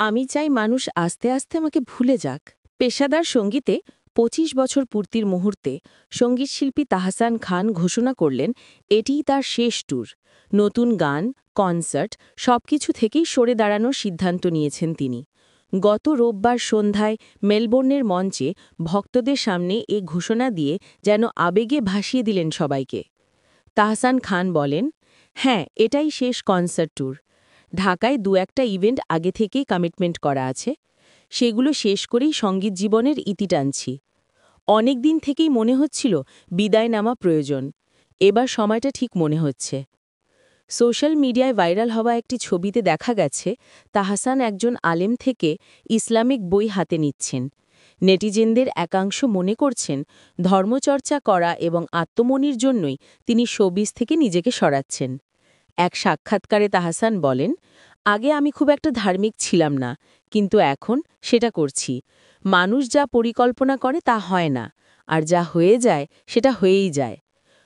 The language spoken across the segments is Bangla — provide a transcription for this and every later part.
আমি চাই মানুষ আস্তে আস্তে আমাকে ভুলে যাক। পেশাদার সঙ্গীতে ২৫ বছর পূর্তির মুহূর্তে সঙ্গীতশিল্পী তাহসান খান ঘোষণা করলেন এটিই তার শেষ ট্যুর। নতুন গান, কনসার্ট সবকিছু থেকেই সরে দাঁড়ানোর সিদ্ধান্ত নিয়েছেন তিনি। গত রোববার সন্ধ্যায় মেলবোর্নের মঞ্চে ভক্তদের সামনে এ ঘোষণা দিয়ে যেন আবেগে ভাসিয়ে দিলেন সবাইকে। তাহসান খান বলেন, হ্যাঁ, এটাই শেষ কনসার্ট ট্যুর। ঢাকায় দু-একটা ইভেন্ট আগে থেকেই কমিটমেন্ট করা আছে। সেগুলো শেষ করেই সঙ্গীত জীবনের ইতি টানছি। অনেক দিন থেকেই মনে হচ্ছিল বিদায় নেওয়া প্রয়োজন। এবার সময়টা ঠিক মনে হচ্ছে। সোশ্যাল মিডিয়ায় ভাইরাল হওয়া একটি ছবিতে দেখা গেছে তাহসান একজন আলেম থেকে ইসলামিক বই হাতে নিচ্ছেন। নেটিজেনদের একাংশ মনে করছেন ধর্মচর্চা করা এবং আত্মমনির জন্যই তিনি শোবিজ থেকে নিজেকে সরাচ্ছেন। এক সাক্ষাৎকারে তাহসান বলেন, আগে আমি খুব একটা ধার্মিক ছিলাম না, কিন্তু এখন সেটা করছি। মানুষ যা পরিকল্পনা করে তা হয় না, আর যা হয়ে যায় সেটা হয়েই যায়।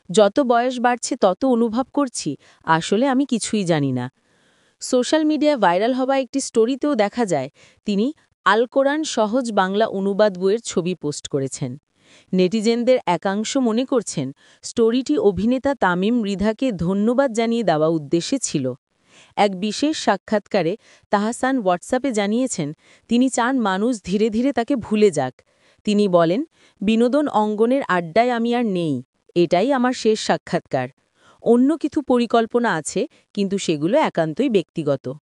যত বয়স বাড়ছে তত অনুভব করছি আসলে আমি কিছুই জানি না। সোশ্যাল মিডিয়ায় ভাইরাল হওয়া একটি স্টোরিতেও দেখা যায় তিনি আল কোরআন সহজ বাংলা অনুবাদ বইয়ের ছবি পোস্ট করেছেন। নেটিজেনদের একাংশ মনে করছেন স্টোরিটি অভিনেতা তামিম মৃধাকে ধন্যবাদ জানিয়ে দেওয়া উদ্দেশ্যে ছিল। এক বিশেষ সাক্ষাৎকারে তাহসান হোয়াটসঅ্যাপে জানিয়েছেন তিনি চান মানুষ ধীরে ধীরে তাকে ভুলে যাক। তিনি বলেন, বিনোদন অঙ্গনের আড্ডায় আমি আর নেই, এটাই আমার শেষ সাক্ষাৎকার। অন্য কিছু পরিকল্পনা আছে, কিন্তু সেগুলো একান্তই ব্যক্তিগত।